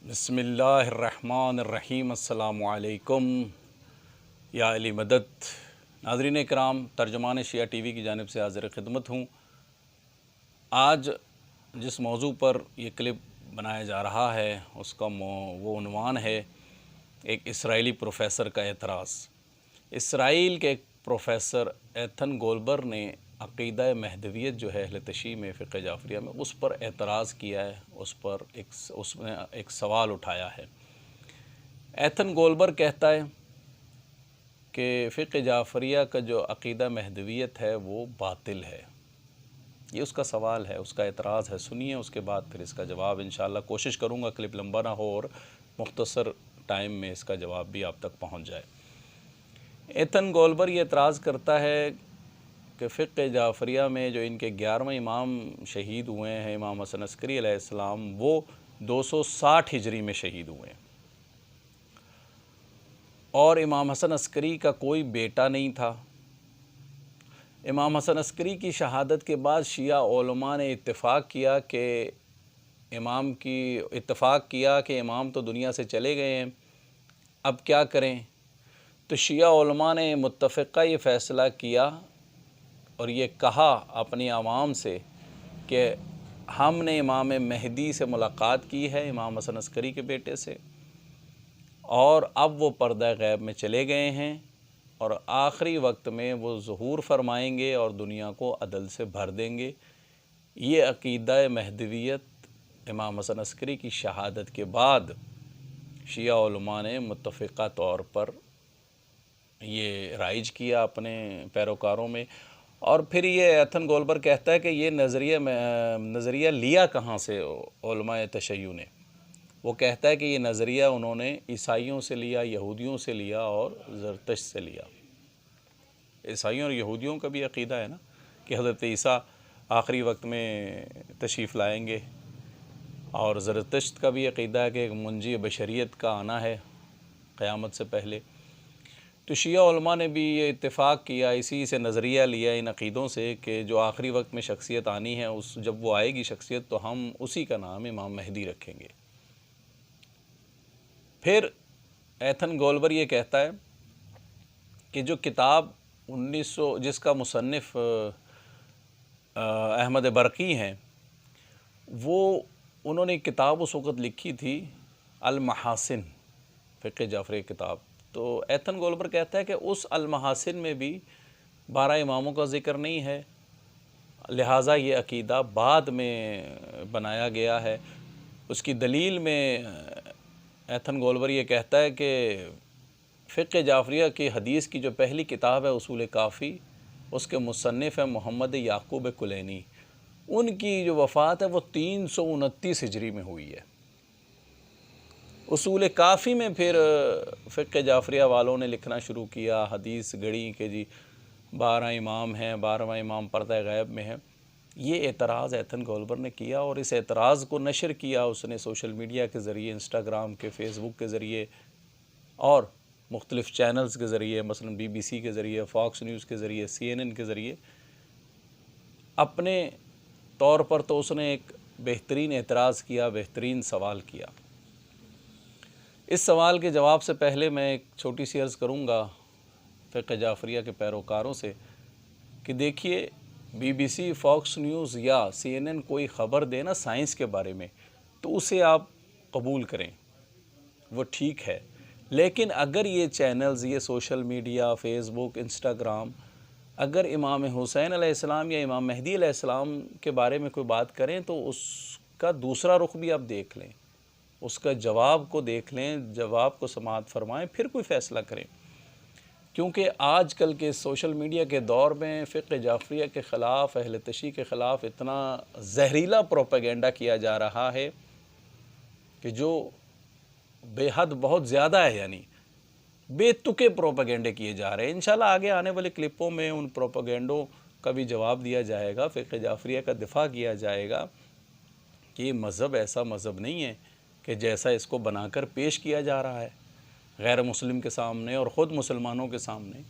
بسم اللہ الرحمن الرحیم۔ السلام علیکم یا علی مدد۔ ناظرین اکرام، ترجمان شیعہ ٹی وی کی جانب سے حاضر خدمت ہوں۔ آج جس موضوع پر یہ کلپ بنایا جا رہا ہے اس کا وہ عنوان ہے ایک اسرائیلی پروفیسر کا اعتراض۔ اسرائیل کے ایک پروفیسر ایتھن گولبر نے عقیدہ مہدویت جو ہے اہل تشیع میں، فقہ جعفریہ میں، اس پر اعتراض کیا ہے، اس میں ایک سوال اٹھایا ہے۔ ایتھن گولبر کہتا ہے کہ فقہ جعفریہ کا جو عقیدہ مہدویت ہے وہ باطل ہے۔ یہ اس کا سوال ہے، اس کا اعتراض ہے۔ سنیے، اس کے بعد پھر اس کا جواب انشاءاللہ کوشش کروں گا کلپ لمبا نہ ہو اور مختصر ٹائم میں اس کا جواب بھی آپ تک پہنچ جائے۔ ایتھن گولبر یہ اعتراض کرتا ہے کہ فقہ جعفریہ میں جو ان کے 11ویں امام شہید ہوئے ہیں، امام حسن عسکری علیہ السلام، وہ 260 ہجری میں شہید ہوئے ہیں، اور امام حسن عسکری کا کوئی بیٹا نہیں تھا۔ امام حسن عسکری کی شہادت کے بعد شیعہ علماء نے اتفاق کیا کہ امام تو دنیا سے چلے گئے ہیں، اب کیا کریں؟ تو شیعہ علماء نے متفقہ یہ فیصلہ کیا اور یہ کہا اپنی عوام سے کہ ہم نے امام مہدی سے ملاقات کی ہے، امام حسن عسکری کے بیٹے سے، اور اب وہ پردہ غیب میں چلے گئے ہیں اور آخری وقت میں وہ ظہور فرمائیں گے اور دنیا کو عدل سے بھر دیں گے۔ یہ عقیدہ مہدویت امام حسن عسکری کی شہادت کے بعد شیعہ علماء نے متفقہ طور پر یہ رائج کیا اپنے پیروکاروں میں۔ اور پھر یہ ایتھن گولبر کہتا ہے کہ یہ نظریہ لیا کہاں سے علماء تشیع نے؟ وہ کہتا ہے کہ یہ نظریہ انہوں نے عیسائیوں سے لیا، یہودیوں سے لیا اور زرتشت سے لیا۔ عیسائیوں اور یہودیوں کا بھی عقیدہ ہے نا کہ حضرت عیسیٰ آخری وقت میں تشریف لائیں گے، اور زرتشت کا بھی عقیدہ ہے کہ ایک منجی بشریت کا آنا ہے قیامت سے پہلے۔ تو شیعہ علماء نے بھی یہ اتفاق کیا، اسی سے نظریہ لیا ان عقیدوں سے کہ جو آخری وقت میں شخصیت آنی ہے، جب وہ آئے گی شخصیت تو ہم اسی کا نام امام مہدی رکھیں گے۔ پھر ایتھن گولبر یہ کہتا ہے کہ جو کتاب جس کا مصنف احمد برقی ہیں، انہوں نے کتاب اس وقت لکھی تھی المحاسن، فقہ جعفری کتاب۔ تو ایتھن گولبر کہتا ہے کہ اس المحاسن میں بھی 12 اماموں کا ذکر نہیں ہے، لہٰذا یہ عقیدہ بعد میں بنایا گیا ہے۔ اس کی دلیل میں ایتھن گولبر یہ کہتا ہے کہ فقہ جعفریہ کی حدیث کی جو پہلی کتاب ہے اصول کافی، اس کے مصنف ہیں محمد یعقوب کلینی۔ ان کی جو وفات ہے وہ 329 ہجری میں ہوئی ہے۔ اصول کافی میں پھر فقہ جعفریہ والوں نے لکھنا شروع کیا، حدیث گڑی کہ جی 12 امام ہیں، 12واں امام پردہ غیب میں ہے۔ یہ اعتراض ایتھن گولبر نے کیا اور اس اعتراض کو نشر کیا اس نے سوشل میڈیا کے ذریعے، انسٹاگرام کے، فیس بک کے ذریعے اور مختلف چینلز کے ذریعے، مثلا BBC کے ذریعے، فاکس نیوز کے ذریعے، CNN کے ذریعے۔ اپنے طور پر تو اس نے ایک بہترین اعتراض کیا، بہترین سوال کیا۔ اس سوال کے جواب سے پہلے میں ایک چھوٹی سی عرض کروں گا فقہ جعفریہ کے پیروکاروں سے کہ دیکھیے، BBC، فاکس نیوز یا CNN کوئی خبر دے نا سائنس کے بارے میں تو اسے آپ قبول کریں، وہ ٹھیک ہے۔ لیکن اگر یہ چینلز، یہ سوشل میڈیا، فیس بک، انسٹاگرام، اگر امام حسین علیہ السلام یا امام مہدی علیہ السلام کے بارے میں کوئی بات کریں تو اس کا دوسرا رخ بھی آپ دیکھ لیں، اس کا جواب کو دیکھ لیں، جواب کو سماعت فرمائیں، پھر کوئی فیصلہ کریں۔ کیونکہ آج کل کے سوشل میڈیا کے دور میں فقہ جعفریہ کے خلاف، اہل تشیع کے خلاف اتنا زہریلا پروپیگنڈا کیا جا رہا ہے کہ جو بے حد بہت زیادہ ہے، یعنی بے تکے پروپیگنڈے کیے جا رہے ہیں۔ انشاءاللہ آگے آنے والے کلپوں میں ان پروپیگنڈوں کا بھی جواب دیا جائے گا، فقہ جعفریہ کا دفاع کیا جائے گا کہ یہ مذہب ایسا مذہب نہیں ہے کہ جیسا اس کو بنا کر پیش کیا جا رہا ہے غیر مسلم کے سامنے اور خود مسلمانوں کے سامنے۔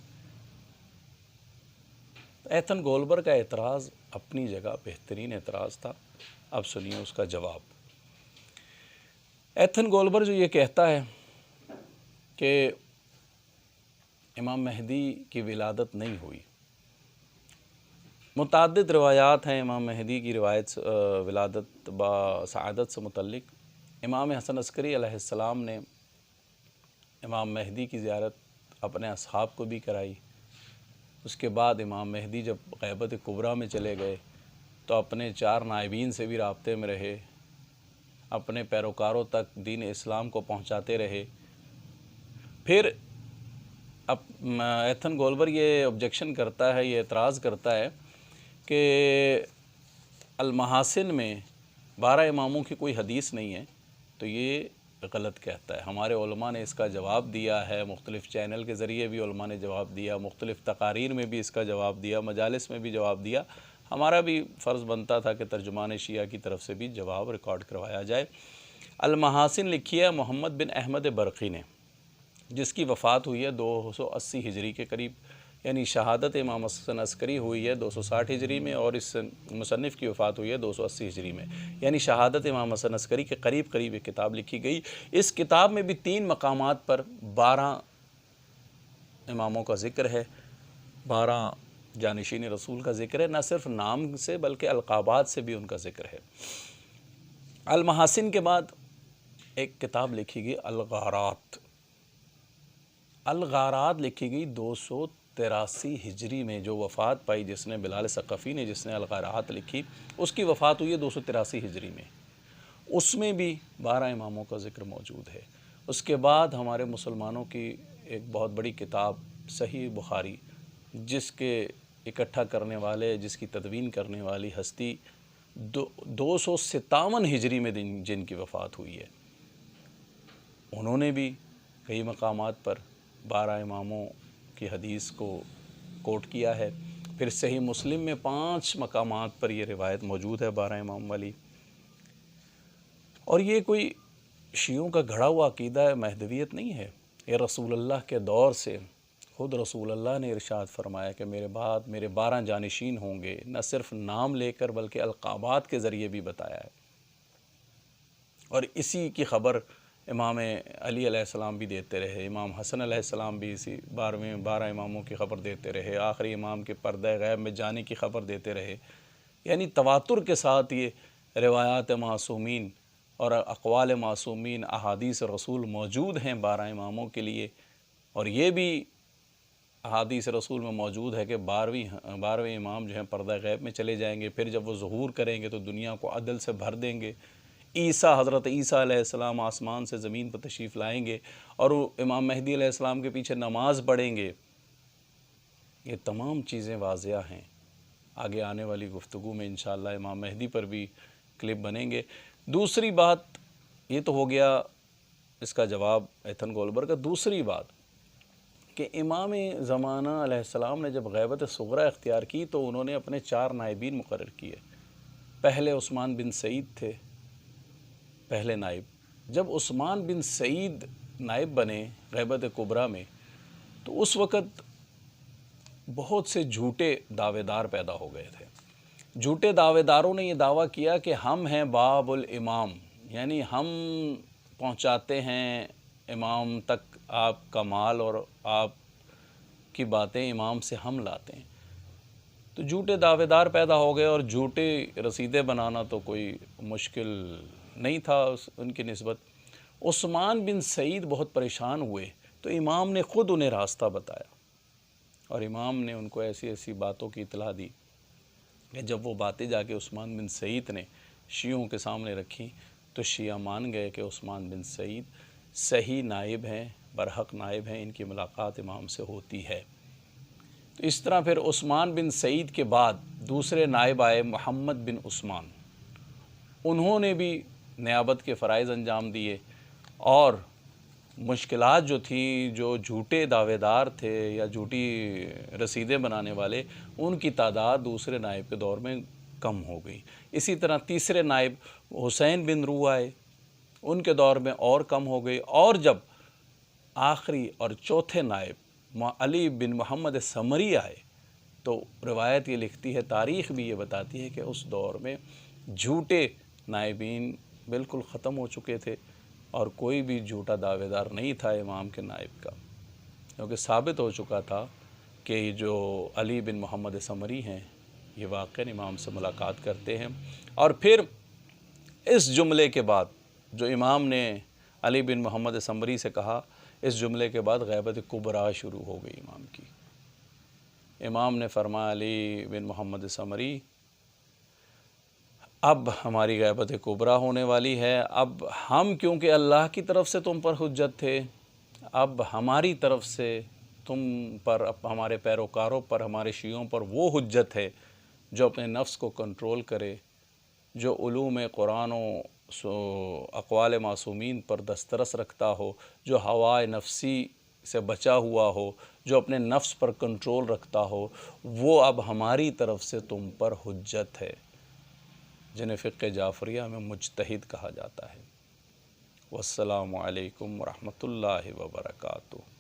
ایتھن گولبر کا اعتراض اپنی جگہ بہترین اعتراض تھا۔ اب سنیے اس کا جواب۔ ایتھن گولبر جو یہ کہتا ہے کہ امام مہدی کی ولادت نہیں ہوئی، متعدد روایات ہیں امام مہدی کی ولادت با سعادت سے متعلق۔ امام حسن عسکری علیہ السلام نے امام مہدی کی زیارت اپنے اصحاب کو بھی کرائی۔ اس کے بعد امام مہدی جب غیبت کبریٰ میں چلے گئے تو اپنے 4 نائبین سے بھی رابطے میں رہے، اپنے پیروکاروں تک دین اسلام کو پہنچاتے رہے۔ پھر ایتھن گولبر یہ آبجیکشن کرتا ہے، یہ اعتراض کرتا ہے کہ المحاسن میں 12 اماموں کی کوئی حدیث نہیں ہے، تو یہ غلط کہتا ہے۔ ہمارے علماء نے اس کا جواب دیا ہے، مختلف چینل کے ذریعے بھی علماء نے جواب دیا، مختلف تقاریر میں بھی اس کا جواب دیا، مجالس میں بھی جواب دیا۔ ہمارا بھی فرض بنتا تھا کہ ترجمان شیعہ کی طرف سے بھی جواب ریکارڈ کروایا جائے۔ المحاسن لکھی ہے محمد بن احمد برقی نے، جس کی وفات ہوئی ہے 280 ہجری کے قریب، یعنی شہادت امام حسن عسکری ہوئی ہے 260 ہجری میں، اور اس مصنف کی وفات ہوئی ہے 280 ہجری میں، یعنی شہادت امام حسن عسکری کے قریب یہ کتاب لکھی گئی۔ اس کتاب میں بھی 3 مقامات پر 12 اماموں کا ذکر ہے، 12 جانشین رسول کا ذکر ہے، نہ صرف نام سے بلکہ القابات سے بھی ان کا ذکر ہے۔ المحاسن کے بعد ایک کتاب لکھی گئی الغارات۔ الغارات لکھی گئی 283 ہجری میں، جو وفات پائی جس نے، بلال ثقفی نے جس نے الغارات لکھی، اس کی وفات ہوئی ہے 283 ہجری میں۔ اس میں بھی 12 اماموں کا ذکر موجود ہے۔ اس کے بعد ہمارے مسلمانوں کی ایک بہت بڑی کتاب صحیح بخاری، جس کے اکٹھا کرنے والے، جس کی تدوین کرنے والی ہستی 257 ہجری میں جن کی وفات ہوئی ہے، انہوں نے بھی کئی مقامات پر 12 اماموں کی حدیث کو کوٹ کیا ہے۔ پھر صحیح مسلم میں 5 مقامات پر یہ روایت موجود ہے 12 امام والی۔ اور یہ کوئی شیعوں کا گھڑا ہوا عقیدہ مہدویت نہیں ہے، یہ رسول اللہ کے دور سے خود رسول اللہ نے ارشاد فرمایا کہ میرے بعد میرے 12 جانشین ہوں گے، نہ صرف نام لے کر بلکہ القابات کے ذریعے بھی بتایا ہے۔ اور اسی کی خبر امام علی علیہ السلام بھی دیتے رہے، امام حسن علیہ السلام بھی اسی 12 اماموں کی خبر دیتے رہے، آخری امام کے پردہ غیب میں جانے کی خبر دیتے رہے۔ یعنی تواتر کے ساتھ یہ روایات معصومین اور اقوال معصومین، احادیث رسول موجود ہیں 12 اماموں کے لیے۔ اور یہ بھی احادیث رسول میں موجود ہے کہ 12ویں امام جو ہیں پردہ غیب میں چلے جائیں گے، پھر جب وہ ظہور کریں گے تو دنیا کو عدل سے بھر دیں گے۔ حضرت عیسیٰ علیہ السلام آسمان سے زمین پر تشریف لائیں گے اور وہ امام مہدی علیہ السلام کے پیچھے نماز پڑھیں گے۔ یہ تمام چیزیں واضح ہیں۔ آگے آنے والی گفتگو میں انشاءاللہ امام مہدی پر بھی کلپ بنیں گے۔ دوسری بات، یہ تو ہو گیا اس کا جواب ایتھن گولبر کا۔ دوسری بات کہ امام زمانہ علیہ السلام نے جب غیبت صغریٰ اختیار کی تو انہوں نے اپنے 4 نائبین مقرر کیے۔ پہلے عثمان بن سعید تھے، پہلے نائب۔ جب عثمان بن سعید نائب بنے غیبت کبریٰ میں تو اس وقت بہت سے جھوٹے دعوے دار پیدا ہو گئے تھے۔ جھوٹے دعوے داروں نے یہ دعویٰ کیا کہ ہم ہیں باب الامام، یعنی ہم پہنچاتے ہیں امام تک آپ کا مال اور آپ کی باتیں امام سے ہم لاتے ہیں۔ تو جھوٹے دعوے دار پیدا ہو گئے، اور جھوٹے رسیدے بنانا تو کوئی مشکل نہیں تھا ان کی نسبت۔ عثمان بن سعید بہت پریشان ہوئے تو امام نے خود انہیں راستہ بتایا، اور امام نے ان کو ایسی ایسی باتوں کی اطلاع دی کہ جب وہ باتیں جا کے عثمان بن سعید نے شیعوں کے سامنے رکھی تو شیعہ مان گئے کہ عثمان بن سعید صحیح نائب ہیں، برحق نائب ہیں، ان کی ملاقات امام سے ہوتی ہے۔ تو اس طرح پھر عثمان بن سعید کے بعد دوسرے نائب آئے محمد بن عثمان، انہوں نے بھی نیابت کے فرائض انجام دیے، اور مشکلات جو تھیں، جو جھوٹے دعوے دار تھے یا جھوٹی رسیدیں بنانے والے، ان کی تعداد دوسرے نائب کے دور میں کم ہو گئی۔ اسی طرح تیسرے نائب حسین بن روح آئے، ان کے دور میں اور کم ہو گئی، اور جب آخری اور چوتھے نائب علی بن محمد سمری آئے تو روایت یہ لکھتی ہے، تاریخ بھی یہ بتاتی ہے کہ اس دور میں جھوٹے نائبین بالکل ختم ہو چکے تھے، اور کوئی بھی جھوٹا دعوے دار نہیں تھا امام کے نائب کا، کیونکہ ثابت ہو چکا تھا کہ جو علی بن محمد سمری ہیں یہ واقعاً امام سے ملاقات کرتے ہیں۔ اور پھر اس جملے کے بعد جو امام نے علی بن محمد سمری سے کہا، اس جملے کے بعد غیبت کبریٰ شروع ہو گئی امام کی۔ امام نے فرمایا علی بن محمد سمری، اب ہماری غیبت کبریٰ ہونے والی ہے، اب ہم کیونکہ اللہ کی طرف سے تم پر حجت تھے، اب ہماری طرف سے تم پر، اب ہمارے پیروکاروں پر، ہمارے شیعوں پر وہ حجت ہے جو اپنے نفس کو کنٹرول کرے، جو علوم قرآن و اقوال معصومین پر دسترس رکھتا ہو، جو ہوائے نفسی سے بچا ہوا ہو، جو اپنے نفس پر کنٹرول رکھتا ہو، وہ اب ہماری طرف سے تم پر حجت ہے، جنہیں فقہ جعفریہ میں مجتہد کہا جاتا ہے۔ والسلام علیکم ورحمۃ اللہ وبرکاتہ۔